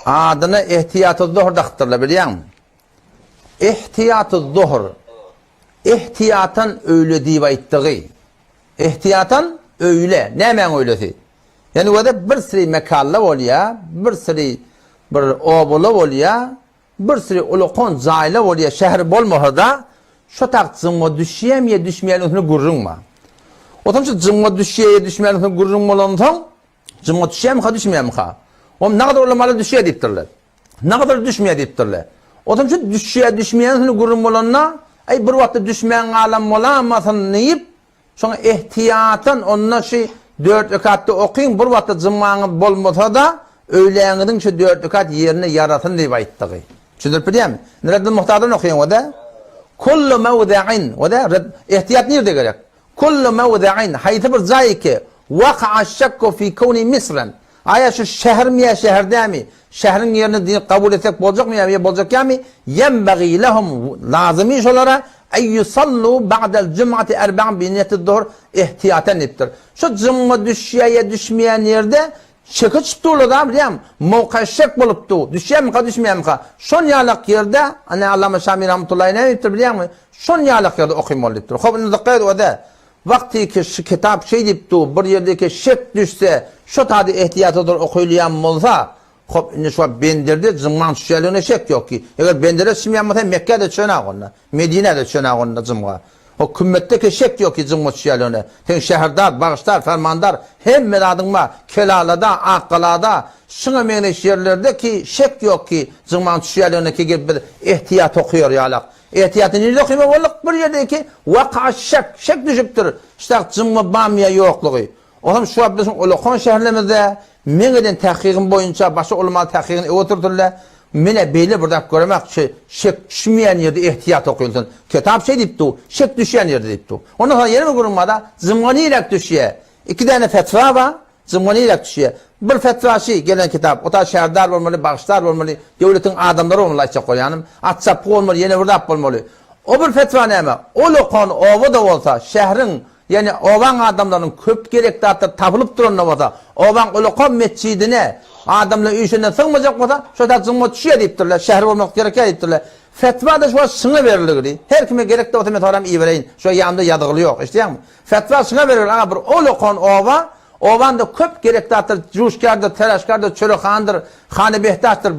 adını ihtiyat-ı zuhur daqtırla biliyor musun? İhtiyat-ı zuhur. İhtiyatan öyle deyip ayttığı. İhtiyatan öyle. Ne hemen öylesi? Yani o da bir sürü mekalla oluyor, bir sürü bir obulu oluyor, bir sürü ulukon zayla oluyor, şehir bolmasa da şu tak zımma düşeyemeye düşmeyelim onu gurrun mu? O zaman şu zımma düşeyemeye düşmeyelim onu gurrun mu olan son? Zımma düşeyemeye mi düşmeyeyim mi? O ne kadar olamalı düşeye deyiptirler. Ne kadar düşmeye deyiptirler. O zaman şu düşeye düşmeyelim onu gurrun mu olanla ay bir vakti düşmeyen alam olamasın deyip sonra ihtiyatan onunla şey 4 rekatta okuyun, bir vakti zımmanı bolmasa da öğleğinin şu 4 rekat yerini yaratın deyip ayttığı. Çözülüp biliyor musun? Neredin muhtardan okuyun o da? Kullu mevdi'in, o da ihtiyat nerede gerek? Kullu mevdi'in, haytı bir zayi ki vaka'a şakku fi kavni Misran. Aya şu şehir mi ya şehirde mi? Şehrin yerini kabul etsek bolacak mı ya bolacak ya mi? Yenbagi lehum lazım iş olarak ey yusallu ba'del cum'ati erba'an bi niyeti zuhur ihtiyaten ettir. Şu cum'a düşmeye düşmeyen yerde şıkı çıktı olur da biliyor musun? Mevkaşşek buluptu. Düşeyem mi ka düşmeyen mi ka? Son yalak yerde hani Allame Şamil Rahmetullahi ne ettir biliyor musun? Son yalak yerde okuyum oluptur. Hop ne dikkat o da. Vakti ki şu kitap şey deyiptu bir yerdeki şek düşse şu tadı ihtiyatıdır okuyulayan olsa hop ne şu bendirdi zımman şişeliğine şek yok ki. Eğer bendire şimdiyen mesela Mekke'de çöna onunla. Medine'de çöna onunla zımma. O kümmetteki şek yok ki zımma şişeliğine. Sen şehirler, bağışlar, fermandar hem meradınma Kelala'da, Akkala'da şuna meyleş yerlerde ki şek yok ki zımman şişeliğine ki gibi ihtiyat okuyor yalak. İhtiyatı nerede okuyma olduk bir yerdeki vaka şek düşüktür. İşte zımma bamiye yokluğu. O zaman şu an bizim Ulukon şehirlerimizde meneden tahkikin boyunca başka olmalı tahkikini oturturlar. Mene belli burada görmek şek düşmeyen yerde ihtiyat okuyulsun. Kitap şey deyipti, şek düşen yerde deyipti. Ondan sonra yeni bir kurulmada zımmani ile düşüyor. 2 tane fetva var, zımmani ile düşüyor. Bir fetva şey gelen kitap, o da şehirler olmalı, bağışlar olmalı, devletin adamları olmalı işte koyanım. Atsapı olmalı, yeni burada olmalı. O bir fetva ne mi? Ulukon ovu da olsa şehrin yani ovan adamların köp gerekli hatta tapılıp duranlar olsa ovan Ulukon mescidine adamlar işinden sığmayacak olsa şu da zımma düşüyor deyiptirler. Şehir olmak gerekiyor deyiptirler. Fetva da şu an sına verilir. Her kime gerekli o temet haram iyi vereyim. Şu yanında yadığılı yok. İşte yani fetva sına verilir. Ama bir Ulukon ova ovanda köp gerekli hatta cuşkardır, telaşkardır, çörükhandır, hane behtaçtır.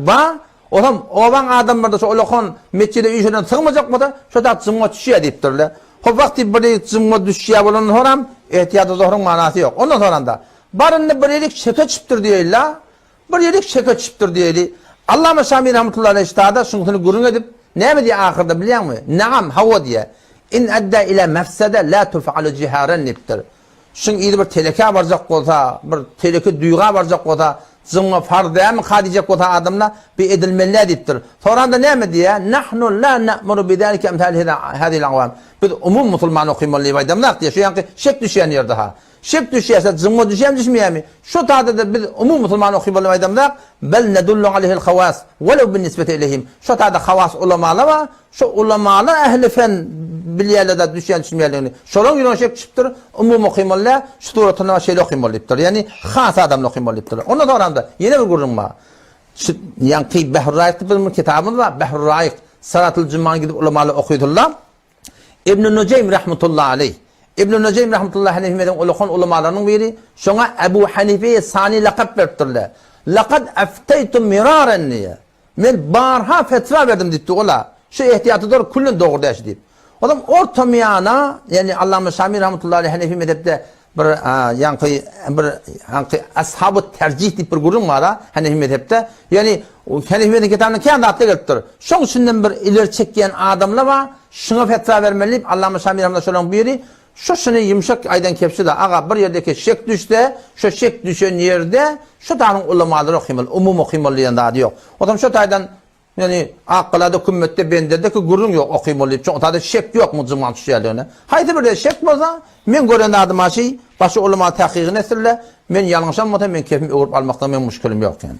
O zaman ovan adamlar da şu Ulukon mescide işinden sığmayacak olsa şu da zımma düşüyor deyiptirler. O vakti bir zımma düşüyor olan haram ihtiyatı zuhurun manası yok. Ondan sonra da barınlı bir yerik şeke çıptır diyorlar. Bir yerik şeke çıptır diyorlar. Allame Şamil Rahmetullahi iştihada şunu gurun edip ne mi diye ahirde biliyor musun? Naam hava diye. İn edde ile mefsede la tuf'alu ciharen niptir. Şun iyi bir teleke varacak olsa, bir teleke duyga varacak olsa, zımma fardaya mı kadicek olsa adamla bir edilmeli ediptir. Sonra da ne mi diye? Nahnu la na'muru bidalike emthal hadil avam. Biz umum musulman okuymalı vaydamlar diye. Şu yankı şek düşen yer daha. Şek düşerse zımma düşeyim düşmeye mi? Şu tadı da biz umum musulman okuymalı vaydamlar bel nedullu aleyhil havas velev bin nispeti ileyhim. Şu tadı havas ulamalı var. Şu ulamalı ehli fen bilyerle de düşen düşmeyelerini. Şolun yürüyen şek çıptır. Umum okuymalı. Şu turatına şeyle okuymalı iptir. Yani khas adamla okuymalı iptir. Ondan sonra da yine bir gururma. Yankı Behr-ı Raik'te bir kitabımız var. Behr-ı Raik. Salat-ı Cuma'nı gidip ulamalı okuyudurlar. İbn-i Nuceym rahmetullahi aleyh. İbn-i Nuceym rahmetullahi aleyhimeden Ulukon ulamalarının biri. Şuna Ebu Hanife'ye sani lakab verdirler. Lakad efteytum miraren diye. Ben barha fetva verdim dedi ola. Şu ihtiyatı doğru kullun doğru deş deyip. O zaman orta miyana yani Allame Şamil rahmetullahi aleyh Hanefi mezhepte bir yankı ashab-ı tercih deyip bir gurum var ha Hanefi mezhepte. Yani Hanefi mezhepte kitabını kendi atlı geliptir. Şun şundan bir ileri çekken adamla var. Şuna fetva vermeliyip Allame Şamil rahmetullahi biri. Şu şunu yumuşak aydan kepsi de ağa bir yerdeki şek düşse şu şek düşen yerde şu tanın ulamaları okuymalı. Umum okuymalı yanında adı yok. O zaman şu taydan yani Akkala'da kümmette benderdeki gurun yok okuymalı. Çünkü ortada şek yok mu zımman düşerlerine. Haydi bir de şek bozan men gören adıma şey başı ulama tahkikine sırla men yanlışam mı men kefimi uğrup almaktan men müşkülüm yok yani.